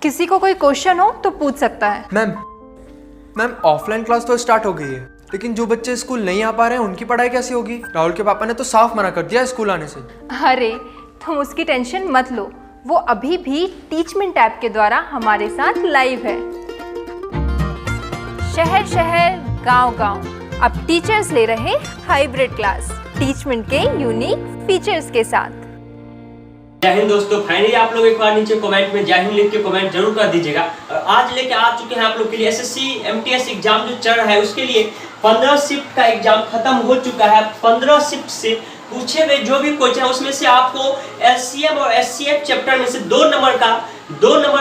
किसी को कोई क्वेश्चन हो तो पूछ सकता है। मैम ऑफलाइन क्लास तो स्टार्ट हो गई है, लेकिन जो बच्चे स्कूल नहीं आ पा रहे हैं उनकी पढ़ाई कैसी होगी? राहुल के पापा ने तो साफ मना कर दिया स्कूल आने से। अरे तुम उसकी टेंशन मत लो, वो अभी भी टीचमेंट ऐप के द्वारा हमारे साथ लाइव है। शहर शहर गांव गांव अब टीचर्स ले रहे हाइब्रिड क्लास टीचमेंट के यूनिक फीचर्स के साथ। जय हिंद दोस्तों, फाइनली आप लोग एक बार नीचे कमेंट में जय हिंद लिख के कमेंट जरूर कर दीजिएगा। आज लेके आ चुके हैं आप लोग के लिए एसएससी एमटीएस एग्जाम जो चल रहा है उसके लिए 15 शिफ्ट का एग्जाम खत्म हो चुका है। 15 शिफ्ट से पूछे गए जो भी क्वेश्चन है उसमें से आपको एलसीएम और एचसीएफ चैप्टर में से 2 नंबर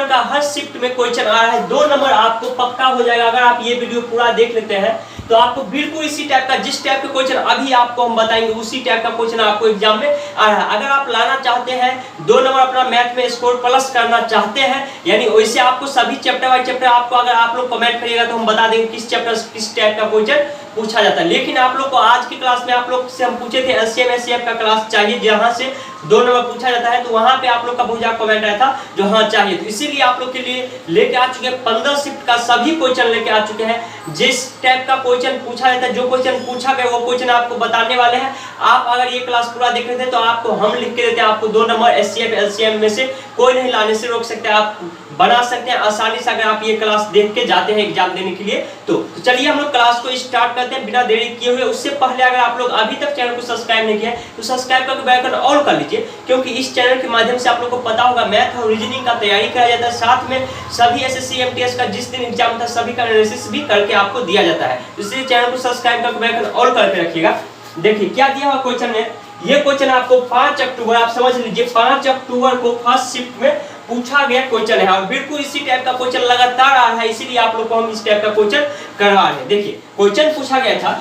का हर शिफ्ट में क्वेश्चन आ रहा है। 2 नंबर आपको पक्का हो जाएगा अगर आप ये वीडियो पूरा देख लेते हैं तो आपको बिल्कुल इसी टाइप का, जिस टाइप का क्वेश्चन अभी आपको हम बताएंगे उसी टाइप का क्वेश्चन आपको एग्जाम में आ रहा है। अगर आप लाना चाहते हैं 2 नंबर अपना मैथ में स्कोर प्लस करना चाहते हैं, यानी वैसे आपको सभी चैप्टर बाय चैप्टर आपको अगर आप लोग कमेंट करिएगा तो हम बता देंगे किस चैप्टर किस टाइप का क्वेश्चन पूछा जाता है। लेकिन आप लोग को आज की क्लास में आप लोग से हम पूछे थे एलसीएम एचसीएफ का क्लास चाहिए जहां से 2 नंबर पूछा जाता है, तो वहां पे आप लोग का बहुत ज्यादा कमेंट आया था जो हाँ चाहिए, तो इसीलिए आप लोग के लिए लेके आ चुके हैं 15 शिफ्ट का सभी क्वेश्चन लेके आ चुके हैं। जिस टाइप का क्वेश्चन पूछा जाता है, जो क्वेश्चन पूछा गया वो क्वेश्चन आपको बताने वाले हैं। आप अगर ये क्लास पूरा देख रहे थे तो आपको हम लिख के देते हैं, आपको 2 नंबर एचसीएफ एलसीएम में से कोई नहीं लाने से रोक सकते, आप बना सकते हैं आसानी से अगर आप ये क्लास देख के जाते हैं एग्जाम देने के लिए। तो चलिए हम लोग क्लास को स्टार्ट करते हैं बिना देरी किए हुए। उससे पहले अगर आप लोग अभी तक चैनल को सब्सक्राइब नहीं किया है तो सब्सक्राइब करके बेल आइकन ऑल कर लीजिए, क्योंकि इस चैनल के माध्यम से आप लोग को पता होगा मैथ और रीजनिंग का तैयारी कराया जाता है, साथ में सभी एसएससी एमटीएस का जिस दिन एग्जाम था सभी का एनालिसिस भी करके आपको दिया जाता है। इसलिए चैनल को सब्सक्राइब करके बेल आइकन ऑल करके रखिएगा। देखिए क्या दिया हुआ क्वेश्चन है, ये क्वेश्चन आपको 5 अक्टूबर, आप समझ लीजिए 5 अक्टूबर को फर्स्ट शिफ्ट में पूछा गया क्वेश्चन है और बिल्कुल इसी टाइप का क्वेश्चन लगातार आ रहा है, इसीलिए आप लोग को हम इस टाइप का क्वेश्चन करवा रहे हैं। देखिए क्वेश्चन पूछा गया था,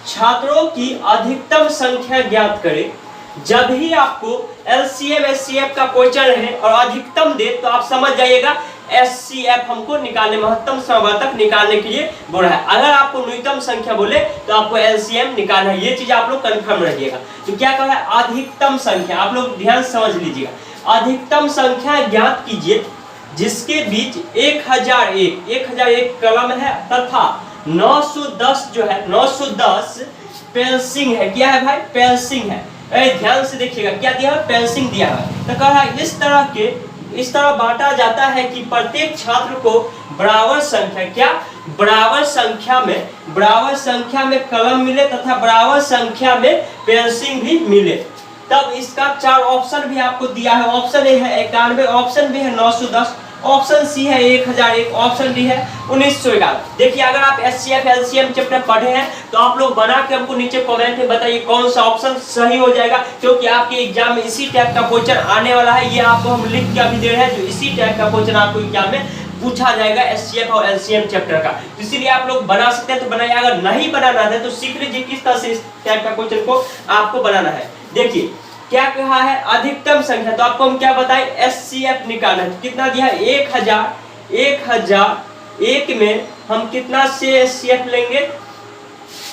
छात्रों की अधिकतम संख्या ज्ञात करें। जब ही आपको एलसीएम एचसीएफ का क्वेश्चन है और अधिकतम दे तो आप समझ जाइएगा एचसीएफ हमको निकालने, महत्तम समवर्तक निकालने के लिए बोल रहा है। अगर आपको न्यूनतम संख्या बोले तो आपको एलसीएम निकालना है, ये चीज आप लोग कंफर्म रखिएगा। तो क्या कह रहा है, अधिकतम संख्या, आप लोग ध्यान समझ लीजिएगा, अधिकतम संख्या ज्ञात कीजिए जिसके बीच 1001 कलम है तथा 910 जो है 910 पेंसिंग है। क्या है भाई, पेंसिंग है। ध्यान से देखिएगा क्या दिया है, पेंसिंग दिया है। तो कह रहा है इस तरह बांटा जाता है कि प्रत्येक छात्र को बराबर संख्या, क्या बराबर संख्या में कलम मिले तथा बराबर संख्या में पेंसिल भी मिले। तब इसका 4 ऑप्शन भी आपको दिया है। ऑप्शन ए है 91, ऑप्शन बी है 910, ऑप्शन सी है 1001, ऑप्शन डी है 1911। देखिए अगर आप एचसीएफ एलसीएम चैप्टर पढ़े हैं तो आप लोग बना के हमको नीचे कमेंट में बताइए कौन सा ऑप्शन सही हो जाएगा, क्योंकि आपके एग्जाम में इसी टाइप का क्वेश्चन आने वाला है। ये आपको हम लिख के अभी दे रहे हैं, जो इसी टाइप का क्वेश्चन आपको एग्जाम में पूछा जाएगा एचसीएफ और एलसीएम चैप्टर का। इसीलिए आप लोग बना सकते हैं तो बनाइए, अगर नहीं बनाना है तो सीख लीजिए किस तरह से इस टाइप का क्वेश्चन को आपको बनाना है। देखिए क्या कहा है, अधिकतम संख्या, तो आपको हम क्या बताएं, एचसीएफ निकालना है। कितना दिया है, 1001 में हम कितना से एचसीएफ लेंगे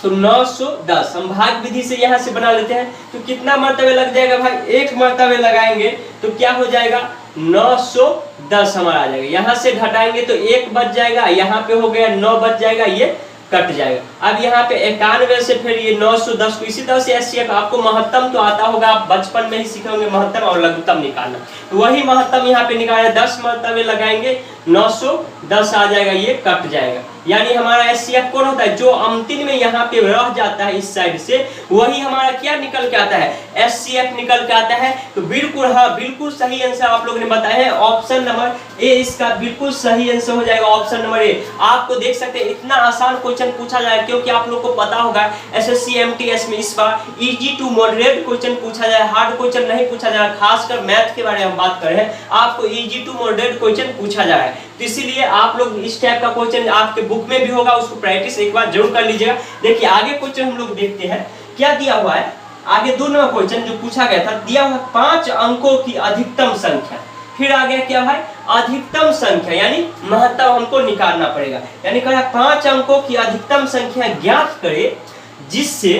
तो 910। हम भाग विधि से यहाँ से बना लेते हैं, तो कितना मर्तबे लग जाएगा भाई, 1 मर्तबे लगाएंगे तो क्या हो जाएगा 910 हमारा आ जाएगा। यहाँ से घटाएंगे तो 1 बच जाएगा, यहाँ पे हो गया 9 बच जाएगा, ये कट जाएगा। अब यहाँ पे 91 से फिर ये 910 को इसी तरह से एचसीएफ, आपको महत्तम तो आता होगा, आप बचपन में ही सीखे होंगे महत्तम और लघुत्तम निकालना, तो वही महत्तम यहाँ पे निकालना, 10 मर्तबे लगाएंगे 910 आ जाएगा, ये कट जाएगा। यानी हमारा एचसीएफ कौन होता है, जो अंतिम में यहाँ पे रह जाता है इस साइड से, वही हमारा क्या निकल के आता है, एचसीएफ निकल के आता है। तो बिल्कुल हाँ, बिल्कुल सही आंसर आप लोगों ने बताया है, ऑप्शन नंबर ए इसका बिल्कुल सही आंसर हो जाएगा, ऑप्शन नंबर ए। आपको देख सकते हैं इतना आसान क्वेश्चन पूछा जाए, क्योंकि आप लोग को पता होगा एसएससी एमटीएस में इस बार इजी टू मॉडरेट क्वेश्चन पूछा जाए, हार्ड क्वेश्चन नहीं पूछा जाए। खासकर मैथ के बारे में बात कर रहे हैं, आपको इजी टू मॉडरेट क्वेश्चन पूछा जा रहा है, तो इसीलिए आप लोग इस टाइप का क्वेश्चन आपके बुक में भी होगा, उसको प्रैक्टिस एक बार जरूर कर लीजिएगा। देखिए आगे क्वेश्चन हम लोग देखते हैं क्या दिया हुआ है। आगे 2 नंबर क्वेश्चन जो पूछा गया था, दिया हुआ 5 अंकों की अधिकतम संख्या। फिर आ गया क्या भाई, अधिकतम संख्या, यानी महत्तम हमको निकालना पड़ेगा। यानी कह रहा है 5 अंकों की अधिकतम संख्या ज्ञात करे जिससे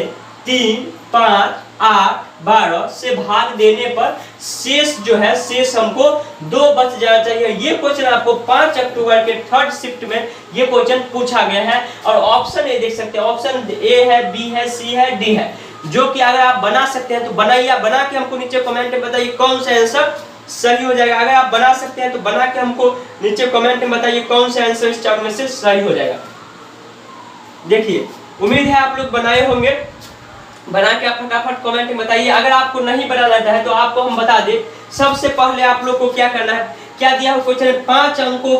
3, 5, 8 12 से भाग देने पर शेष जो है शेष हमको 2 बच जाना चाहिए। ये क्वेश्चन आपको 5 अक्टूबर के थर्ड शिफ्ट में ये क्वेश्चन पूछा गया है। और ऑप्शन ए देख सकते हैं, ऑप्शन ए है, बी है, सी है, डी है, जो कि अगर आप बना सकते हैं तो बनाइए। बना के हमको नीचे कमेंट में बताइए कौन सा आंसर सही हो जाएगा। अगर आप बना सकते हैं तो बना के हमको नीचे कमेंट में बताइए कौन सा आंसर इस चार में से सही हो जाएगा। देखिए, उम्मीद है आप लोग बनाए होंगे। बना के आप फटाफट कमेंट में बताइए। अगर आपको नहीं बनाना है तो आपको हम बता दें, सबसे पहले आप लोग को क्या करना है, क्या दिया हो क्वेश्चन में 5 अंकों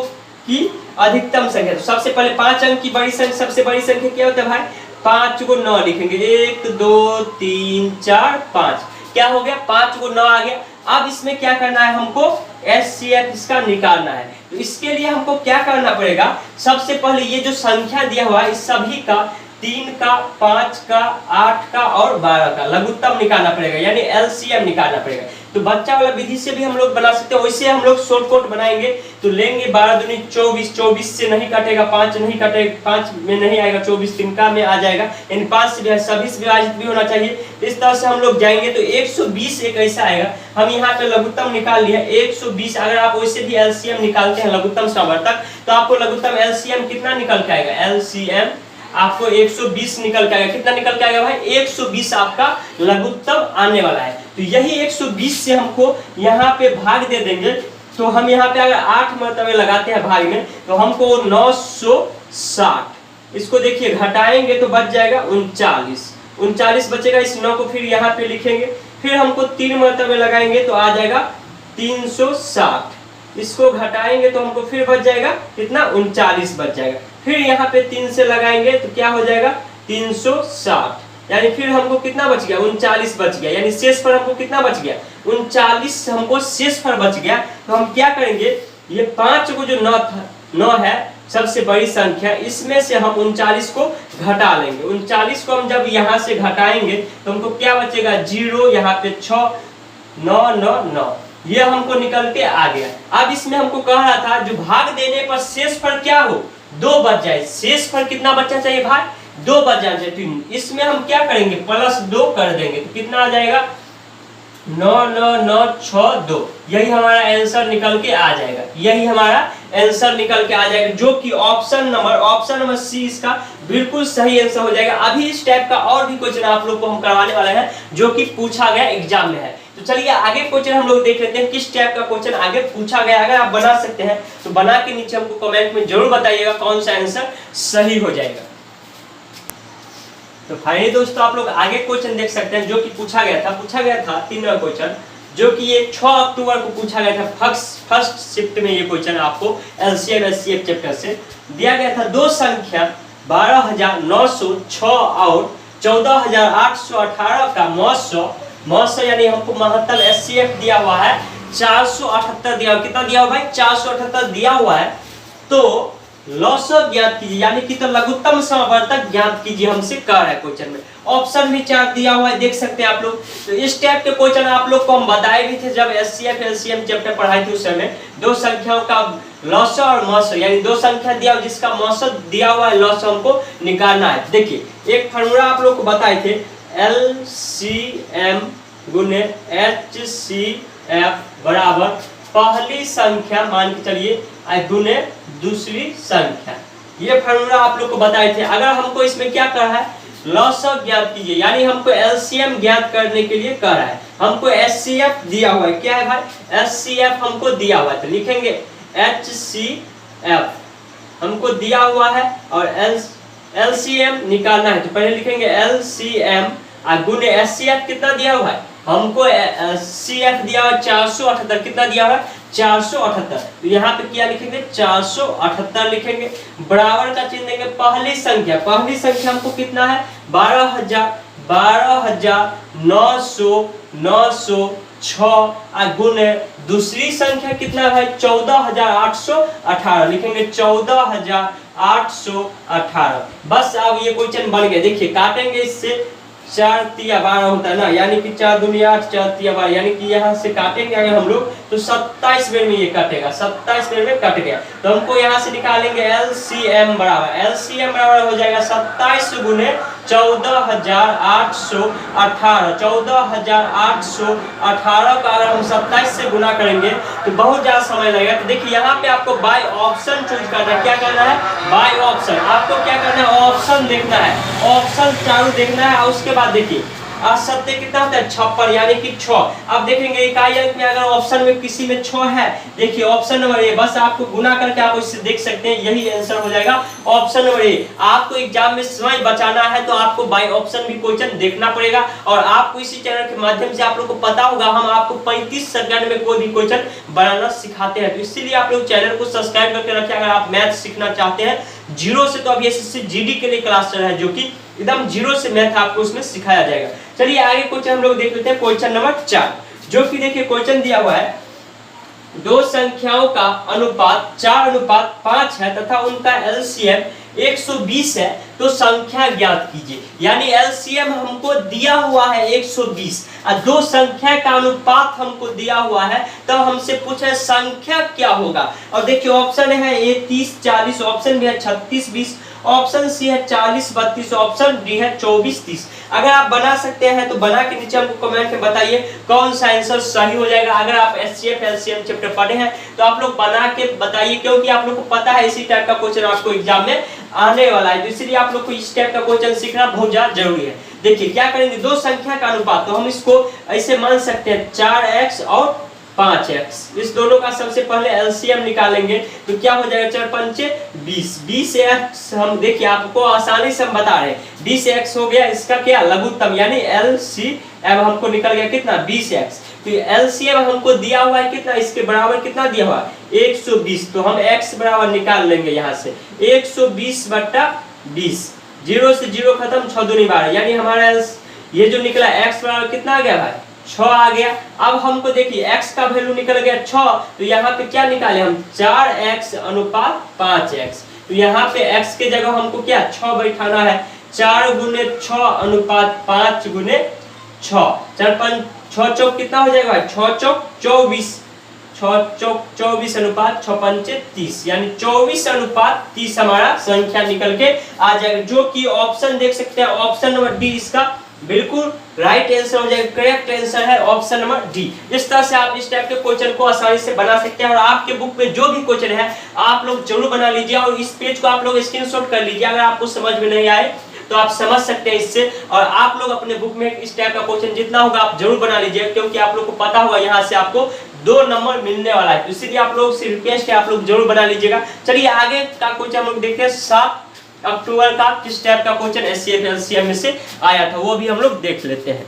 की अधिकतम संख्या। तो सबसे पहले 5 अंक की बड़ी संख्या, सबसे बड़ी संख्या क्या होता है भाई, 5 को 9 लिखेंगे, 1 2 3 4 5, क्या हो गया 5 को 9 आ गया। अब इसमें क्या करना है, हमको HCF इसका निकालना है। तो इसके लिए हमको क्या करना पड़ेगा, सबसे पहले ये जो संख्या दिया हुआ है इस सभी का 3 का, 5 का, 8 का और 12 का लघुत्तम निकालना पड़ेगा, यानी LCM निकालना पड़ेगा। तो बच्चा वाला विधि से भी हम लोग बना सकते हैं, वैसे हम लोग शॉर्टकट बनाएंगे। तो लेंगे 12 दूनी 24, 24 से नहीं कटेगा, 5 नहीं कटेगा, 5 में नहीं आएगा, 24 तिनका में आ जाएगा, यानी 5 से सभी से विभाजित भी होना चाहिए। इस तरह से हम लोग जाएंगे तो 120 एक ऐसा आएगा। हम यहाँ पे लघुत्तम निकाल लिया 120। अगर आप वैसे भी LCM निकालते हैं लघुत्तम समवर्तक, तो आपको लघुत्तम LCM कितना निकल के आएगा, LCM आपको 120 निकल के आएगा। कितना निकल के आएगा भाई, 120 आपका लघुत्तम आने वाला है। तो यही 120 से हमको यहाँ पे भाग दे देंगे। तो हम यहाँ पे अगर 8 मरतबे लगाते हैं भाग में, तो हमको 960, इसको देखिए घटाएंगे तो बच जाएगा 39 बचेगा। इस 9 को फिर यहाँ पे लिखेंगे, फिर हमको 3 मरतबे लगाएंगे तो आ जाएगा 360, इसको घटाएंगे तो हमको फिर बच जाएगा कितना, 39 बच जाएगा। फिर यहाँ पे 3 से लगाएंगे तो क्या हो जाएगा 360, यानी फिर हमको कितना बच गया, 39 बच गया, यानी शेष पर हमको कितना बच गया, 39 हमको शेष पर बच गया। तो हम क्या करेंगे, ये 5 को जो 9 है सबसे बड़ी संख्या, इसमें से हम 39 को घटा लेंगे। 39 को हम जब यहाँ से घटाएंगे तो हमको क्या बचेगा, 0, यहाँ पे 6, 9 9 9, ये हमको निकल के आ गया। अब इसमें हमको कह रहा था जो भाग देने पर शेष पर क्या हो, 2 बच जाए। शेष पर कितना बचना चाहिए भाई, 2 बच जाना चाहिए। तो इसमें हम क्या करेंगे, +2 कर देंगे, तो कितना आ जाएगा 9 9 9 6 2, यही हमारा आंसर निकल के आ जाएगा। यही हमारा आंसर निकल के आ जाएगा, जो कि ऑप्शन नंबर सी इसका बिल्कुल सही आंसर हो जाएगा। अभी इस टाइप का और भी क्वेश्चन आप लोग को हम करवाने वाले हैं, जो कि पूछा गया एग्जाम में है। तो चलिए आगे क्वेश्चन हम लोग देख लेते हैं, किस टाइप का क्वेश्चन आगे पूछा गया। अगर आप बना सकते हैं तो बना के नीचे हमको कमेंट में जरूर बताइएगा कौन सा आंसर सही हो जाएगा। तो फाइनली दोस्तों आप लोग आगे क्वेश्चन देख सकते हैं, जो कि पूछा गया था 3वां क्वेश्चन, जो कि ये 6 अक्टूबर को पूछा गया था। फर्स्ट शिफ्ट में ये क्वेश्चन आपको LCM SCF चैप्टर से दिया गया था। 2 संख्या 12,906 और 14,818 का मौसम यानी हमको महत्तम SCF दिया हुआ है 478 दिया हुआ। कितना दिया हुआ भाई, 478 दिया हुआ है। तो लॉसव ज्ञात कीजिए, यानी कि तो लघुत्तम समवर्तक ज्ञात कीजिए हमसे कह रहा है क्वेश्चन में। ऑप्शन भी 4 दिया हुआ है, देख सकते हैं आप लोग। तो इस टाइप के क्वेश्चन आप लोग को हम बताए भी थे जब SCF LCM चैप्टर पढ़ाई थी उस समय। 2 संख्याओं का लॉसव और मौसम, यानी 2 संख्या दिया हुआ जिसका मौसम दिया हुआ है, लॉसव हमको निकालना है। देखिए एक फार्मूला आप लोग को बताए थे, LCM गुने HCF बराबर पहली संख्या मान के चलिए गुने दूसरी संख्या। ये फार्मूला आप लोग को बताए थे। अगर हमको इसमें क्या कर रहा है, लॉसव ज्ञात कीजिए, यानी हमको LCM ज्ञात करने के लिए कर रहा है। हमको HCF दिया हुआ है, क्या है भाई, HCF हमको दिया हुआ है, तो लिखेंगे HCF हमको दिया हुआ है और LCM निकालना है, तो पहले लिखेंगे LCM गुने HCF कितना दिया हुआ है, हमको CF दिया हुआ 478, कितना दिया हुआ है 478। तो यहाँ पे क्या लिखेंगे 478 लिखेंगे, बराबर का चिन्ह देंगे पहली संख्या हमको कितना है 12,906 गुने दूसरी संख्या कितना है 14,818, लिखेंगे 14,818। बस अब ये क्वेश्चन बन गया। देखिए काटेंगे इससे, 4 तिया 12 होता है ना, यानी कि 4 दूनी 8, 4 तिया 12, यानी कि यहाँ से काटेंगे अगर हम लोग तो 27 बेर में ये कटेगा, 27 बेर में कट गया। तो हमको यहाँ से निकालेंगे LCM बराबर हो जाएगा 27 गुने 14,818 14,818 का अगर हम 27 से गुना करेंगे तो बहुत ज्यादा समय लगेगा। तो देखिए यहाँ पे आपको बाय ऑप्शन चूज करना है। क्या करना है? By option. आपको क्या करना है? ऑप्शन देखना है, ऑप्शन चारों देखना है। और उसके बाद देखिए असत्य कितना होता है? 56 यानी कि 6। अब देखेंगे इकाई अंक में अगर ऑप्शन में किसी में 6 है, देखिए ऑप्शन नंबर ए, बस आपको गुना करके आप इससे देख सकते हैं, यही आंसर हो जाएगा ऑप्शन नंबर ए। आपको एग्जाम में समय बचाना है तो आपको बाय ऑप्शन भी क्वेश्चन देखना पड़ेगा। और आपको इसी चैनल के माध्यम से आप लोग को पता होगा हम आपको 35 सेकंड में कोई भी क्वेश्चन बनाना सिखाते हैं। तो इसीलिए आप लोग चैनल को सब्सक्राइब करके रखें अगर आप मैथ सीखना चाहते हैं जीरो से। तो अभी एसएससी जीडी के लिए क्लास चल रहा है जो कि एकदम जीरो से मैथ आपको उसमें सिखाया जाएगा। चलिए आगे क्वेश्चन हम लोग देख लेते हैं, क्वेश्चन नंबर 4, जो कि देखिए क्वेश्चन दिया हुआ है दो संख्याओं का अनुपात 4:5 है तथा उनका एलसीएम 120 है, तो संख्या ज्ञात कीजिए। यानी एलसीएम हमको दिया हुआ है 120 और दो संख्या का अनुपात हमको दिया हुआ है, तब हमसे पूछे संख्या क्या होगा। और देखिए ऑप्शन है ए 30 40, ऑप्शन बी है 36 20, ऑप्शन सी है 40 32, ऑप्शन डी है 24 30। अगर आप बना सकते हैं तो बना के नीचे हमको कमेंट में बताइए कौन सा आंसर सही हो जाएगा। अगर आप एचसीएफ एलसीएम चैप्टर पढ़े हैं तो आप लोग बना के बताइए, क्योंकि आप लोग को पता है इसी टाइप का क्वेश्चन आपको एग्जाम में आने वाला है, तो इसलिए आप लोग को इस टाइप का क्वेश्चन सीखना बहुत ज्यादा जरूरी है। देखिए क्या करेंगे, दो संख्या का अनुपात, तो हम इसको ऐसे मान सकते हैं 4x और 5x, इस दोनों का सबसे पहले एलसीएम निकालेंगे तो क्या हो जाएगा 4 पंचे 20, 20x हम देखिए आपको आसानी से हम बता रहे हैं 20x हो गया, इसका क्या लघुत्तम यानी एलसीएम हमको निकल गया कितना 20x। तो एलसीएम हमको दिया हुआ है कितना, इसके बराबर कितना दिया हुआ है 120, तो हम x बराबर निकाल लेंगे यहाँ से 120/20, 0 से 0 खत्म 6 दूनी 12, यानी हमारा ये जो निकला x बराबर कितना आ गया भाई 6 आ गया। अब हमको देखिए x का वैल्यू निकल गया 6, तो यहाँ पे क्या निकाले हम 4x अनुपात 5x, तो यहाँ पे x के जगह हमको क्या 6 बैठाना है, 4 गुने 6 अनुपात 5 गुने 6, 4 5 6 चौक कितना हो जाएगा 6 चौक 24, 6 चौक 24 अनुपात 6 पंचे 30, यानी 24 अनुपात 30 हमारा संख्या निकल के आ जाएगा, जो कि ऑप्शन देख सकते हैं ऑप्शन नंबर डी इसका बिल्कुल राइट आंसर हो जाएगा। करेक्ट आंसर है ऑप्शन नंबर डी। इस तरह से आप इस टाइप के क्वेश्चन को आसानी से बना सकते हैं। और आपके बुक में जो भी क्वेश्चन है आप लोग जरूर बना लीजिए और इस पेज को आप लोग स्क्रीनशॉट कर लीजिए। अगर आपको समझ में नहीं आए तो आप समझ सकते हैं इससे, और आप लोग अपने बुक में इस टाइप का क्वेश्चन जितना होगा आप जरूर बना लीजिए, क्योंकि आप लोग को पता होगा यहाँ से आपको 2 नंबर मिलने वाला है, तो इसीलिए आप लोग से रिक्वेस्ट है आप लोग जरूर बना लीजिएगा। चलिए आगे का क्वेश्चन हम लोग देखते हैं 7 अक्टूबर का किस टाइप का क्वेश्चन एचसीएफ एलसीएम में से आया था, वो भी हम लोग देख लेते हैं।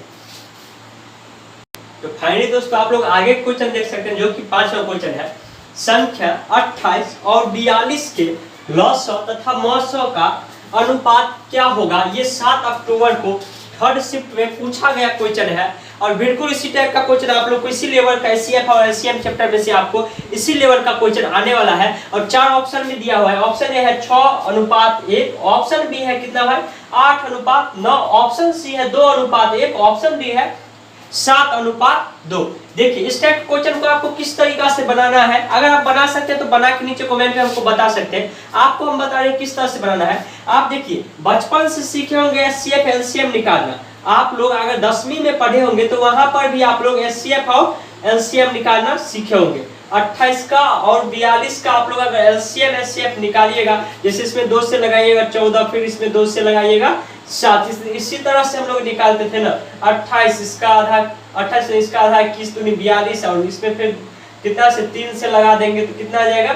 तो फाइनली दोस्तों आप लोग आगे क्वेश्चन देख सकते हैं, जो कि 5वां क्वेश्चन है, संख्या 28 और 42 के लॉसव तथा मौसव का अनुपात क्या होगा। ये 7 अक्टूबर को थर्ड शिफ्ट में पूछा गया क्वेश्चन है, और बिल्कुल इसी टाइप का क्वेश्चन आप लोग को इसी लेवल का एचसीएफ और एलसीएम चैप्टर में से आपको इसी लेवल का क्वेश्चन आने वाला है। और 4 ऑप्शन में दिया हुआ है, ऑप्शन ए है 6:1, ऑप्शन बी है कितना भाई 8:9, ऑप्शन सी है 2:1, ऑप्शन डी है 7:2। देखिए इस टाइप क्वेश्चन को आपको किस तरीका से बनाना है, अगर आप बना सकते हैं तो बना के नीचे कमेंट में हमको बता सकते हैं। आपको हम बता रहे हैं किस तरह से बनाना है। आप देखिए बचपन से सीखे होंगे एचसीएफ एलसीएम निकालना, आप लोग अगर 10वीं में पढ़े होंगे तो वहां पर भी आप लोग एचसीएफ और एलसीएम निकालना सीखे होंगे। 28 का और 42 का आप लोग अगर एलसीएम एचसीएफ निकालिएगा, जैसे इसमें 2 से लगाइएगा 14, फिर इसमें 2 से लगाइएगा 7, इसी तरह से हम लोग निकालते थे ना। 28 इसका आधा 28 इसका आधा 21 दूनी 42, और इसमें फिर कितना से 3 से लगा देंगे तो कितना आ जाएगा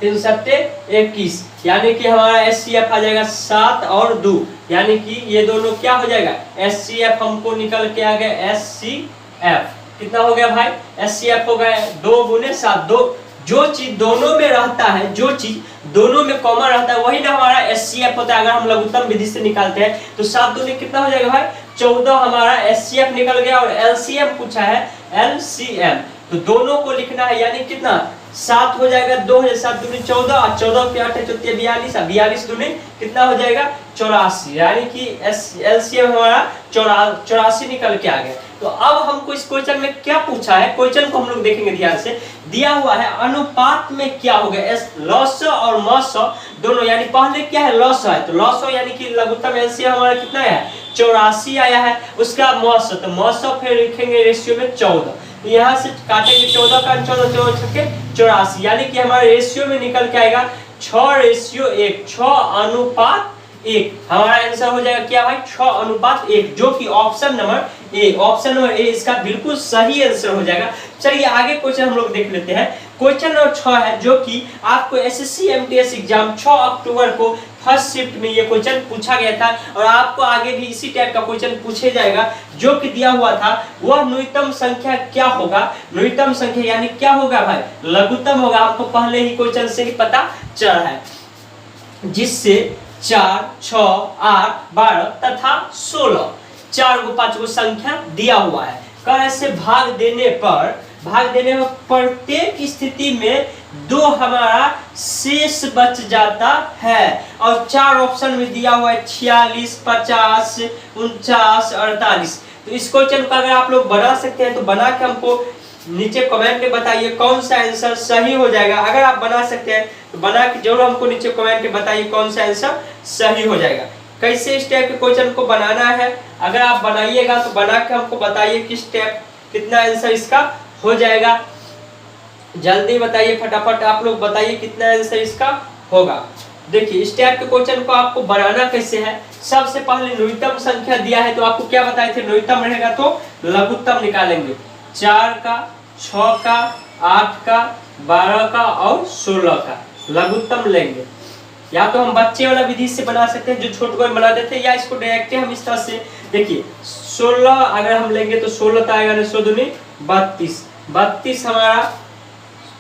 3 सत्ते 21, यानी कि हमारा एचसीएफ आ जाएगा 7 और 2, यानी कि ये दोनों क्या हो जाएगा एचसीएफ हमको निकल के आ गया एचसीएफ कितना हो गया भाई एचसीएफ हो गया 2 गुने 7। 2 जो चीज दोनों में रहता है, जो चीज दोनों में कॉमन रहता है वही ना हमारा एचसीएफ होता है। अगर हम लघुत्तम विधि से निकालते हैं तो 7 दूनी कितना हो जाएगा भाई 14, हमारा एचसीएफ निकल गया। और एलसीएम पूछा है एलसीएम, तो दोनों को लिखना है, यानी कितना 7 हो जाएगा 2 है 7 दूनी 14, और 14 के 8 है 42, 42 दूनी कितना हो जाएगा 84, यानी कि एलसीएम हमारा 84 निकल के आ गया। तो अब हमको इस क्वेश्चन में क्या पूछा है, क्वेश्चन को हम लोग देखेंगे ध्यान से। दिया हुआ है अनुपात में क्या होगा, लॉसव और मौसव दोनों, यानी पहले क्या है लॉस है, तो लॉस हो यानी कि लघुत्तम एलसीएम हमारा कितना है 84 आया है। उसका मौसम, तो मौसम फिर लिखेंगे रेशियो में 14, तो यहाँ से काटेंगे 14 का 14 14 84, यानी कि हमारे रेशियो में निकल के आएगा 6:1, 6:1। हमारा आंसर हो जाएगा क्या भाई 6:1, जो कि ऑप्शन नंबर ए इसका बिल्कुल सही आंसर हो जाएगा। चलिए आगे क्वेश्चन हम लोग देख लेते हैं। क्वेश्चन नंबर 6 है, जो कि आपको एसएससी एमटीएस एग्जाम 6 अक्टूबर को फर्स्ट शिफ्ट में ये क्वेश्चन पूछा गया था, और आपको आगे भी इसी टाइप का क्वेश्चन पूछे जाएगा। जो कि दिया हुआ था वह न्यूनतम संख्या क्या होगा, न्यूनतम संख्या यानी क्या होगा भाई लघुत्तम होगा, आपको पहले ही क्वेश्चन से ही पता चल रहा है, जिससे 4, 6, 8, 12 तथा 16 4 को 5 को संख्या दिया हुआ है। कर ऐसे भाग देने पर प्रत्येक स्थिति में 2 हमारा शेष बच जाता है, और 4 ऑप्शन में दिया हुआ है 46, 50, 49, 48। तो इस क्वेश्चन को अगर आप लोग बना सकते हैं तो बना के हमको नीचे कमेंट में बताइए कौन सा आंसर सही हो जाएगा। अगर आप बना सकते हैं तो बना के जरूर हमको नीचे कमेंट में बताइए कौन सा आंसर सही हो जाएगा। कैसे इस टाइप के क्वेश्चन को बनाना है, अगर आप बनाइएगा तो बना के हमको बताइए किस टाइप कितना आंसर इसका हो जाएगा। जल्दी बताइए, फटाफट आप लोग बताइए कितना आंसर इसका होगा। देखिए इस टाइप के क्वेश्चन को आपको बनाना कैसे है, सबसे पहले न्यूनतम संख्या दिया है तो आपको क्या बताए थे, न्यूनतम रहेगा तो लघुत्तम निकालेंगे। 4 का, 6 का, 8 का, 12 का और 16 का लघुत्तम लेंगे। या तो हम बच्चे वाला विधि से बना सकते हैं जो छोटे को बना देते हैं, या इसको डायरेक्ट हम इस तरह से देखिए 16 अगर हम लेंगे तो 16 तो आएगा 9 दूनी 32, 32 हमारा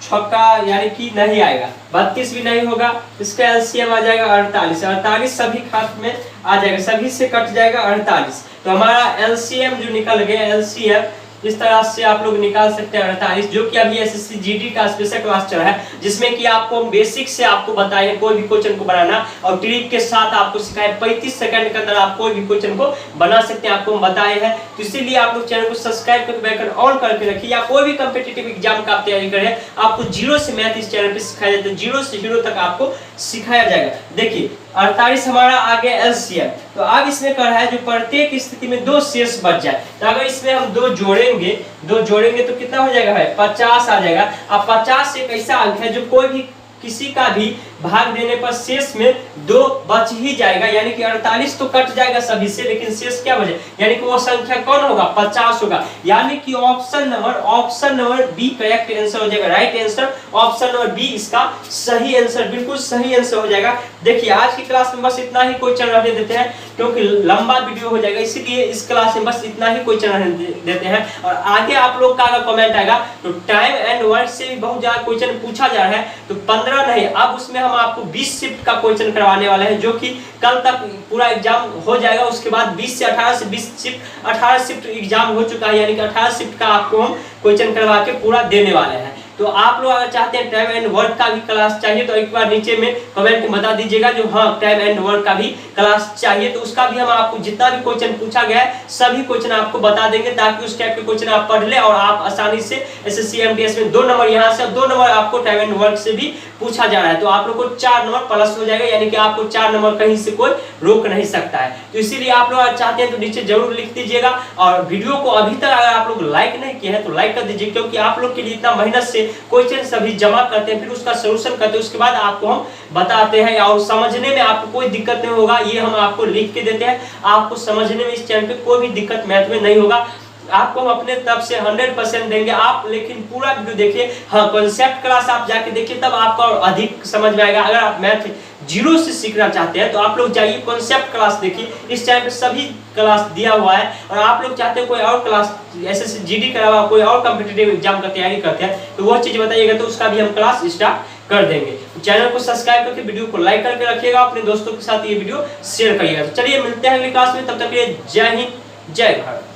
छक्का यानी कि नहीं आएगा, 32 भी नहीं होगा। इसका एलसीएम आ जाएगा 48, 48 सभी खात में आ जाएगा, सभी से कट जाएगा 48। तो हमारा एलसीएम जो निकल गया, एलसीएम इस तरह से आप लोग निकाल सकते हैं 48, जो कि अभी एसएससी जीडी का स्पेशल क्लास चल रहा है, जिसमें कि आपको बेसिक से आपको बताए कोई भी क्वेश्चन को बनाना, और ट्रिक के साथ आपको सिखाए 35 सेकंड के अंदर आप कोई भी क्वेश्चन को बना सकते हैं, आपको हम बताए हैं। तो इसीलिए आप लोग चैनल को सब्सक्राइब करके बेल आइकन ऑन करके रखिए, या कोई भी कॉम्पिटिटिव एग्जाम का आप तैयारी करें, आपको जीरो से मैथ इस चैनल पे सिखाया जाता है, जीरो से हीरो तक आपको सिखाया जाएगा। देखिए 48 हमारा आगे एलसीएम, तो अब इसमें कर रहा है जो प्रत्येक स्थिति में 2 शेष बच जाए, तो अगर इसमें हम 2 जोड़ेंगे तो कितना हो जाएगा भाई 50 आ जाएगा। अब 50 एक ऐसा अंक है जो कोई भी किसी का भी भाग देने पर शेष में 2 बच ही जाएगा, यानी कि 48 तो कट जाएगा सभी से, लेकिन शेष क्या बचे, यानी कि वो संख्या कौन होगा 50 होगा, यानी कि option number B correct answer हो जाएगा, right answer option number B इसका सही आंसर, बिल्कुल सही आंसर हो जाएगा। देखिए आज की क्लास में बस इतना ही क्वेश्चन रहने देते हैं, क्योंकि लंबा वीडियो हो जाएगा, इसीलिए इस क्लास में बस इतना ही क्वेश्चन रहने देते हैं। और आगे आप लोग का अगर कमेंट आएगा तो टाइम एंड वर्क से भी बहुत ज्यादा क्वेश्चन पूछा जा रहा है, तो 15 नहीं, अब उसमें हम आपको 20 शिफ्ट का क्वेश्चन करवाने वाले हैं, जो कि कल तक पूरा एग्जाम हो जाएगा। उसके बाद 20 से 18 से 20 शिफ्ट 18 शिफ्ट एग्जाम हो चुका है, यानी कि 18 शिफ्ट का आपको हम क्वेश्चन करवा के पूरा देने वाले हैं। तो आप लोग अगर चाहते हैं टाइम एंड वर्क का भी क्लास चाहिए तो एक बार नीचे में कमेंट में बता दीजिएगा जो हाँ टाइम एंड वर्क का भी क्लास चाहिए, तो उसका भी हम आपको जितना भी क्वेश्चन पूछा गया है सभी क्वेश्चन आपको बता देंगे, ताकि उस टाइप के क्वेश्चन आप पढ़ ले और आप आसानी से एसएससी एमटीएस में 2 नंबर यहाँ से 2 नंबर आपको टाइम एंड वर्क से भी पूछा जा रहा है, तो आप लोग को 4 नंबर प्लस हो जाएगा, यानी कि आपको 4 नंबर कहीं से कोई रोक नहीं सकता है। तो इसीलिए आप लोग चाहते हैं तो नीचे जरूर लिख दीजिएगा, और वीडियो को अभी तक अगर आप लोग लाइक नहीं किए हैं तो लाइक कर दीजिए, क्योंकि आप लोग के लिए इतना मेहनत से क्वेश्चन सभी जमा करते हैं, फिर उसका सॉल्यूशन करते हैं, उसके बाद आपको हम बताते हैं, और समझने में आपको कोई दिक्कत नहीं होगा, ये हम आपको लिख के देते हैं, आपको समझने में इस चैनल पे कोई भी दिक्कत मैथ में नहीं होगा, आपको हम अपने तरफ से 100% देंगे। आप लेकिन पूरा वीडियो देखिए, हाँ कॉन्सेप्ट क्लास आप जाके देखिए, तब आपको और अधिक समझ में आएगा। अगर आप मैथ जीरो से सीखना चाहते हैं तो आप लोग जाइए कॉन्सेप्ट क्लास देखिए, इस टाइम पे सभी क्लास दिया हुआ है, और आप लोग चाहते हैं कोई और क्लास एसएससी जीडी के अलावा कोई और कॉम्पिटिटिव एग्जाम का तैयारी करते हैं तो वो चीज बताइएगा, तो उसका भी हम क्लास स्टार्ट कर देंगे। चैनल को सब्सक्राइब करके वीडियो को लाइक करके रखिएगा, अपने दोस्तों के साथ ये वीडियो शेयर करिएगा। तो चलिए मिलते हैं अगली क्लास में, तब तक के लिए जय हिंद जय भारत।